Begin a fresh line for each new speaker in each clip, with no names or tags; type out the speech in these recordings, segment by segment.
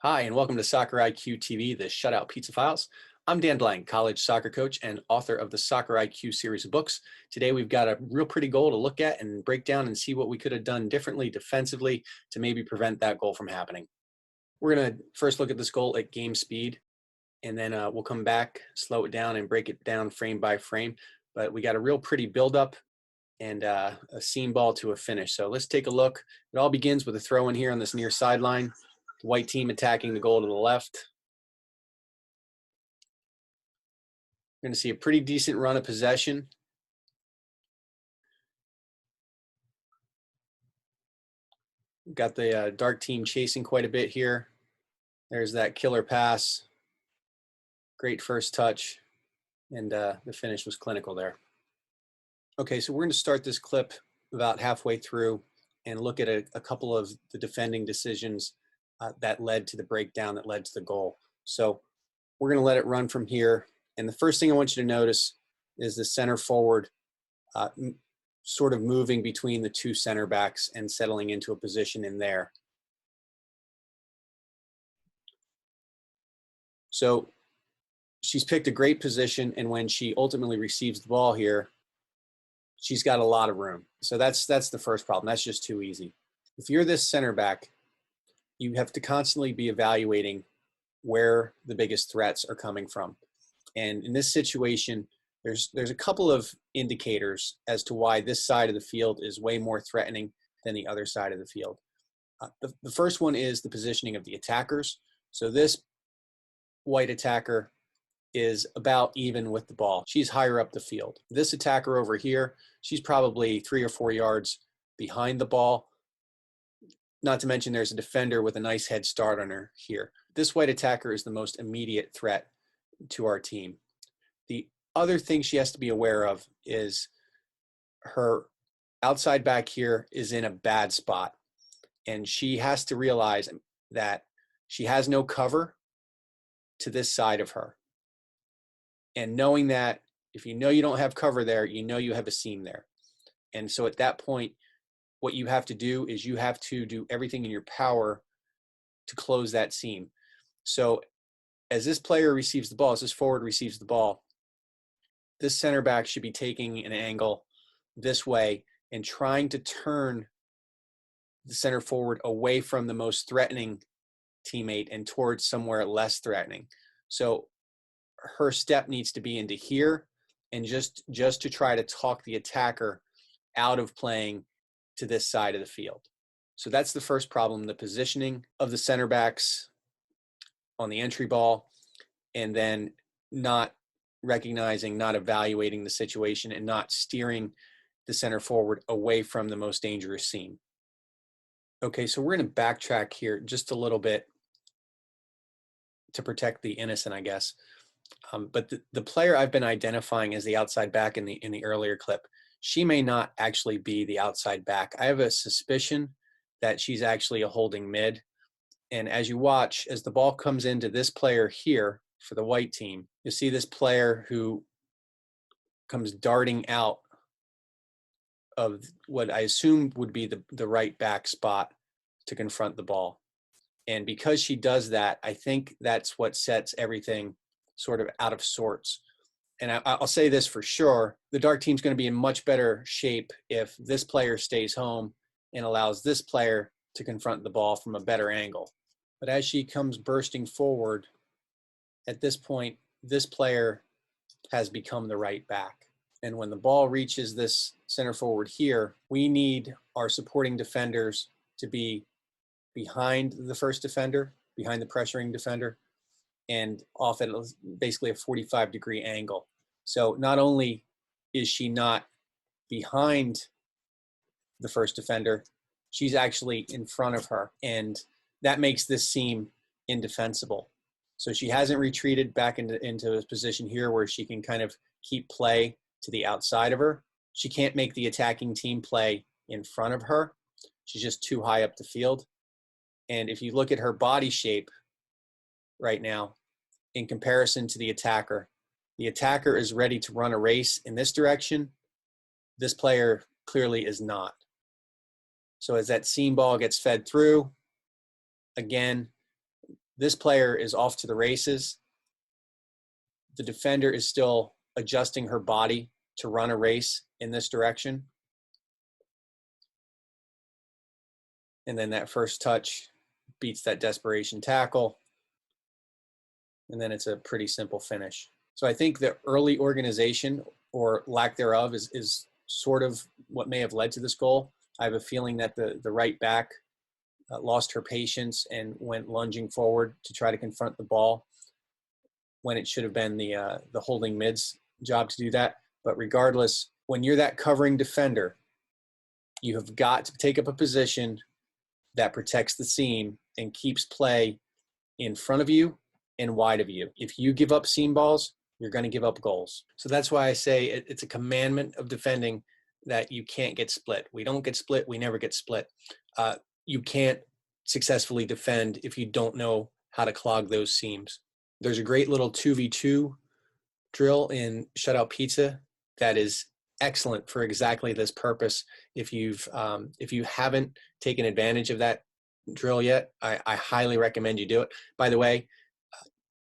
Hi, and welcome to Soccer iQTV, the Shutout Pizza Files. I'm Dan Blank, college soccer coach and author of the Soccer IQ series of books. Today, we've got a real pretty goal to look at and break down and see what we could have done differently defensively to maybe prevent that goal from happening. We're going to first look at this goal at game speed, and then we'll come back, slow it down, and break it down frame by frame. But we got a real pretty buildup and a seam ball to a finish. So let's take a look. It all begins with a throw in here on this near sideline. The white team attacking the goal to the left. We're going to see a pretty decent run of possession. We've got the dark team chasing quite a bit here. There's that killer pass. Great first touch. And the finish was clinical there. Okay, so we're going to start this clip about halfway through and look at a couple of the defending decisions that led to the breakdown, that led to the goal. So we're going to let it run from here. And the first thing I want you to notice is the center forward sort of moving between the two center backs and settling into a position in there. So she's picked a great position, and when she ultimately receives the ball here, she's got a lot of room. So that's the first problem. That's just too easy. If you're this center back, you have to constantly be evaluating where the biggest threats are coming from. And in this situation, there's a couple of indicators as to why this side of the field is way more threatening than the other side of the field. The first one is the positioning of the attackers. So this white attacker is about even with the ball. She's higher up the field. This attacker over here, she's probably 3 or 4 yards behind the ball. Not to mention there's a defender with a nice head start on her here. This white attacker is the most immediate threat to our team. The other thing she has to be aware of is her outside back here is in a bad spot. And she has to realize that she has no cover to this side of her. And knowing that, if you know you don't have cover there, you know you have a seam there. And so at that point, what you have to do is you have to do everything in your power to close that seam. So as this player receives the ball, as this forward receives the ball, this center back should be taking an angle this way and trying to turn the center forward away from the most threatening teammate and towards somewhere less threatening. So her step needs to be into here and just to try to talk the attacker out of playing to this side of the field. So that's the first problem, the positioning of the center backs on the entry ball, and then not recognizing, not evaluating the situation, and not steering the center forward away from the most dangerous seam. Okay, so we're going to backtrack here just a little bit to protect the innocent, I guess. But the player I've been identifying as the outside back in the earlier clip, she may not actually be the outside back. I have a suspicion that she's actually a holding mid. And as you watch, as the ball comes into this player here for the white team, you'll see this player who comes darting out of what I assume would be the right back spot to confront the ball. And because she does that, I think that's what sets everything sort of out of sorts. And I'll say this for sure, the dark team's going to be in much better shape if this player stays home and allows this player to confront the ball from a better angle. But as she comes bursting forward, at this point, this player has become the right back. And when the ball reaches this center forward here, we need our supporting defenders to be behind the first defender, behind the pressuring defender, and off at basically a 45-degree angle. So not only is she not behind the first defender, she's actually in front of her. And that makes this seem indefensible. So she hasn't retreated back into a position here where she can kind of keep play to the outside of her. She can't make the attacking team play in front of her. She's just too high up the field. And if you look at her body shape right now, in comparison to the attacker is ready to run a race in this direction. This player clearly is not. So as that seam ball gets fed through, again, This player is off to the races. The defender is still adjusting her body to run a race in this direction. And then that first touch beats that desperation tackle. And then it's a pretty simple finish. So I think the early organization or lack thereof is sort of what may have led to this goal. I have a feeling that the right back lost her patience and went lunging forward to try to confront the ball when it should have been the holding mid's job to do that. But regardless, when you're that covering defender, you have got to take up a position that protects the seam and keeps play in front of you and wide of you. If you give up seam balls, you're going to give up goals. So that's why I say it's a commandment of defending that you can't get split. We don't get split. We never get split. You can't successfully defend if you don't know how to clog those seams. There's a great little 2v2 drill in Shutout Pizza that is excellent for exactly this purpose. If you haven't taken advantage of that drill yet, I highly recommend you do it. By the way,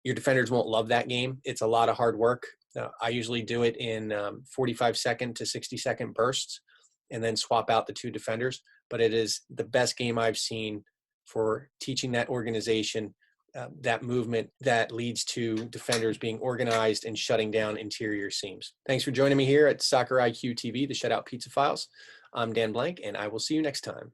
your defenders won't love that game. It's a lot of hard work. I usually do it in 45-second to 60-second bursts and then swap out the two defenders. But it is the best game I've seen for teaching that organization, that movement that leads to defenders being organized and shutting down interior seams. Thanks for joining me here at Soccer iQTV, the Shutout Pizza Files. I'm Dan Blank, and I will see you next time.